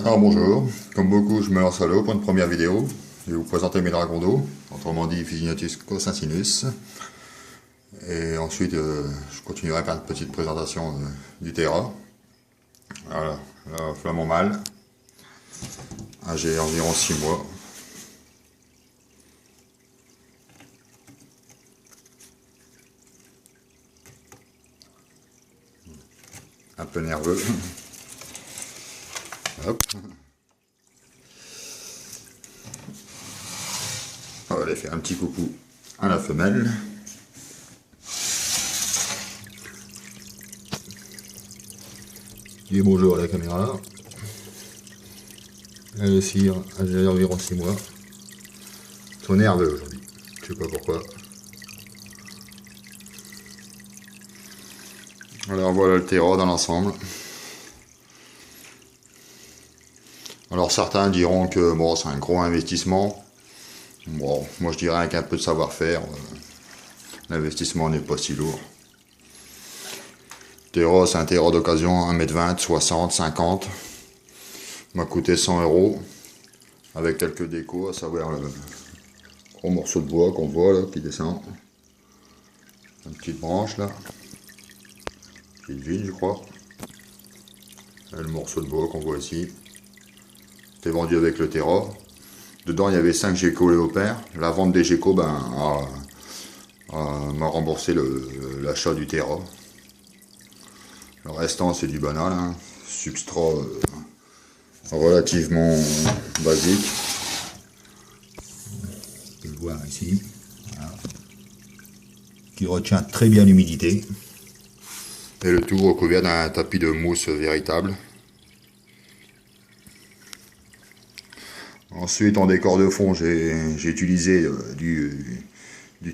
Alors bonjour, comme beaucoup je me lance à l'eau pour une première vidéo. Je vais vous présenter mes dragons d'eau, autrement dit Physinotus cocincinus. Et ensuite je continuerai par une petite présentation du Terra. Voilà, là, flamand mâle, âgé environ 6 mois. Un peu nerveux. Hop. On va aller faire un petit coucou à la femelle. Dis bonjour à la caméra. Elle aussi, elle a environ 6 mois. Ils sont nerveux aujourd'hui. Je sais pas pourquoi. Alors voilà le Terra dans l'ensemble. Alors certains diront que bon, c'est un gros investissement. Bon, moi je dirais avec un peu de savoir-faire, l'investissement n'est pas si lourd. Terra, c'est un Terra d'occasion, 1m20, 60, 50. M'a coûté 100 €, avec quelques décos, à savoir le gros morceau de bois qu'on voit là, qui descend. Une petite branche là, qui est vide je crois. Et le morceau de bois qu'on voit ici. C'était vendu avec le Terra. Dedans il y avait 5 geckos léopards. La vente des geckos m'a remboursé l'achat du Terra. Le restant c'est du banal, hein. Substrat relativement basique. On peut le voir ici. Voilà. Qui retient très bien l'humidité. Et le tout recouvert d'un tapis de mousse véritable. Ensuite, en décor de fond, j'ai utilisé du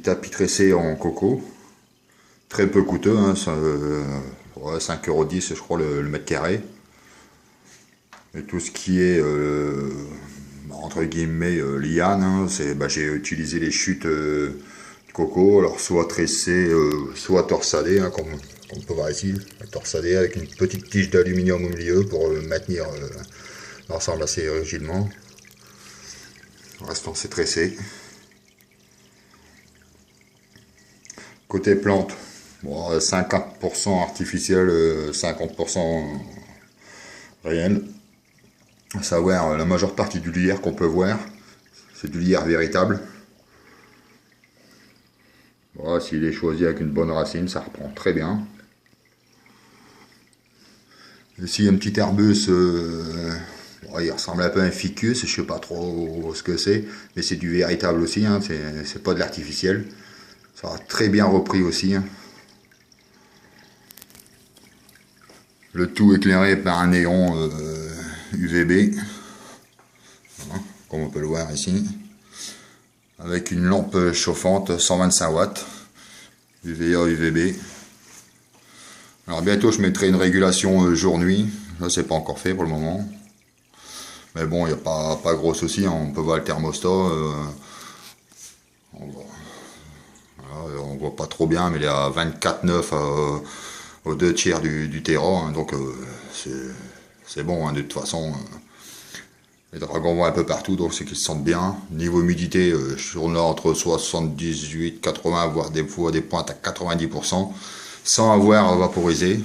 tapis tressé en coco. Très peu coûteux, hein, 5,10 € je crois le mètre carré. Et tout ce qui est, entre guillemets, liane, hein, j'ai utilisé les chutes de coco, alors soit tressées, soit torsadées, hein, comme on peut voir ici, torsadées avec une petite tige d'aluminium au milieu pour maintenir l'ensemble assez rigidement. Le restant c'est tressé. Côté plante, bon, 50% artificiel, 50% réel. À savoir, la majeure partie du lierre qu'on peut voir, c'est du lierre véritable. Voilà, s'il est choisi avec une bonne racine, ça reprend très bien. Ici, un petit herbus, il ressemble un peu à un ficus, je sais pas trop ce que c'est, mais c'est du véritable aussi, hein, c'est pas de l'artificiel. Ça a très bien repris aussi. Hein. Le tout éclairé par un néon UVB, voilà, comme on peut le voir ici, avec une lampe chauffante 125 watts, UVA UVB. Alors bientôt je mettrai une régulation jour-nuit, là c'est pas encore fait pour le moment. Mais bon, il n'y a pas gros souci, hein. On peut voir le thermostat, on voit pas trop bien, mais il est à 24,9 aux 2 tiers du Terra, hein. Donc c'est bon, hein. De toute façon, les dragons vont un peu partout, donc c'est qu'ils se sentent bien. Niveau humidité, je tourne là entre 78, 80, voire des fois des pointes à 90%, sans avoir vaporisé.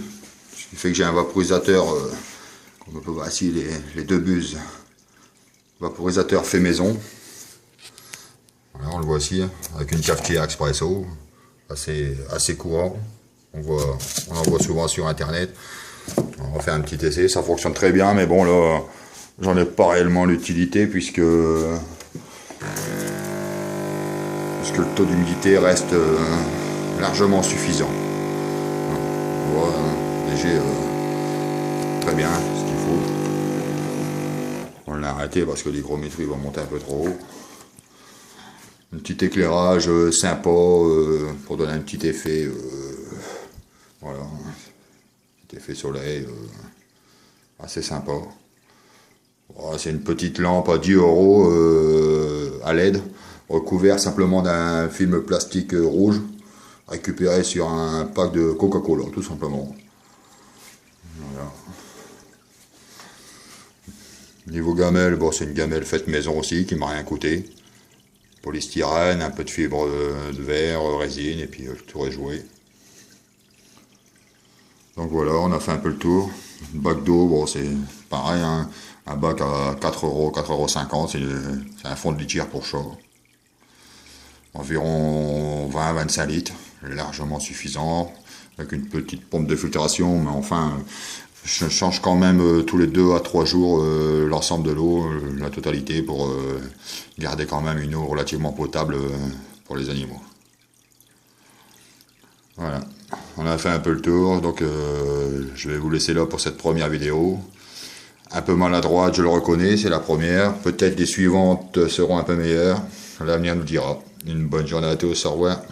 Ce qui fait que j'ai un vaporisateur, comme on peut voir ici, les deux buses. Vaporisateur fait maison. Voilà, on le voit ici, avec une cafetière expresso, assez courant. On en voit souvent sur internet. On va faire un petit essai, ça fonctionne très bien, mais bon là, j'en ai pas réellement l'utilité puisque le taux d'humidité reste largement suffisant. On voit léger, très bien ce qu'il faut. On l'a arrêté parce que l'hygrométrie va monter un peu trop haut. Un petit éclairage sympa pour donner un petit effet, voilà, petit effet soleil assez sympa. Voilà, c'est une petite lampe à 10 € à LED, recouvert simplement d'un film plastique rouge, récupéré sur un pack de Coca-Cola, tout simplement. Voilà. Niveau gamelle, bon, c'est une gamelle faite maison aussi, qui m'a rien coûté. Polystyrène, un peu de fibre de verre, résine, et puis le tour est joué. Donc voilà, on a fait un peu le tour. Le bac d'eau, bon, c'est pareil, hein, un bac à 4 €, 4,50 €, c'est un fond de litière pour chat. Environ 20-25 litres, largement suffisant, avec une petite pompe de filtration, mais enfin, je change quand même tous les 2 à 3 jours l'ensemble de l'eau, la totalité, pour garder quand même une eau relativement potable pour les animaux. Voilà, on a fait un peu le tour, donc je vais vous laisser là pour cette première vidéo. Un peu maladroite, je le reconnais, c'est la première. Peut-être les suivantes seront un peu meilleures. L'avenir nous dira. Une bonne journée à tous, au revoir.